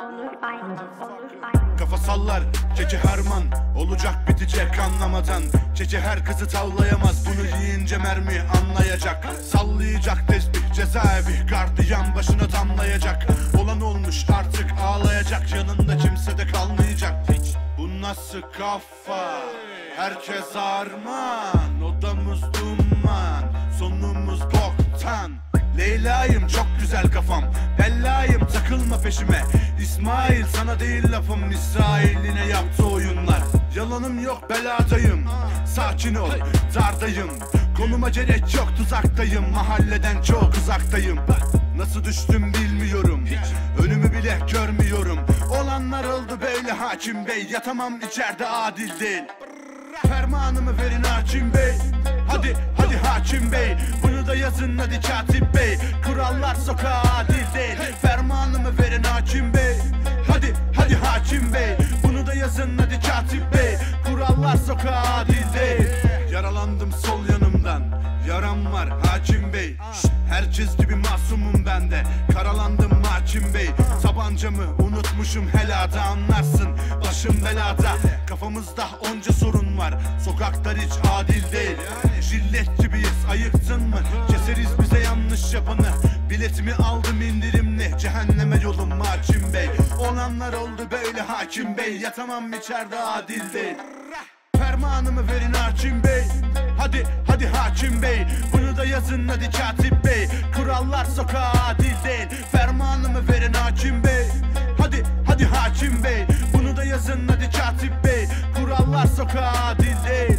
Onur Aydın. Kafa sallar, çeki harman, olacak bitecek anlamadan. Çeki her kızı tavlayamaz, bunu yiyince mermi anlayacak. Sallayacak tesbih cezaevi, gardiyan başına damlayacak. Olan olmuş artık ağlayacak, yanında kimse de kalmayacak. Bu nasıl kafa, herkes arman, odamız duman, sonumuz boktan. Leyla'yım çok güzel kafam, bellayım takılma peşime. İsmail sana değil lafım, İsrail'ine yaptı oyunlar. Yalanım yok beladayım, sakin ol dardayım. Konuma gerek yok tuzaktayım, mahalleden çok uzaktayım. Nasıl düştüm bilmiyorum, önümü bile görmüyorum. Olanlar oldu böyle Hakim Bey, yatamam içeride adil değil. Fermanımı verin Hakim Bey, hadi Hakim Bey. Bunu da yazın hadi Katip Bey, kurallar sokağa adil değil. Fermanımı verin Hakim Bey, hadi Hakim Bey. Bunu da yazın hadi Katip Bey, kurallar sokağa adil değil. Yaralandım sol yanımdan, yaram var Hakim Bey. Herkes gibi masumum ben de, karalandım Hakim Bey. Tabancamı unutmuşum helada, anlarsın başım belada. Kafamızda onca sorun var, sokaklar hiç adil değil. Jillet gibiyiz, ayıktın mı? Keseriz bize yanlış yapanı. Biletimi aldım indirimli, cehenneme yolum Hakim Bey. Olanlar oldu böyle Hakim Bey, yatamam içeride adil değil. Fermanımı verin Hakim Bey, hadi Hakim Bey. Bunu da yazın hadi Katip Bey, kurallar sokağa adil değil. Fermanımı verin Hakim Bey, hadi Hakim Bey. Bunu da yazın hadi Katip Bey, kurallar sokağa adil değil.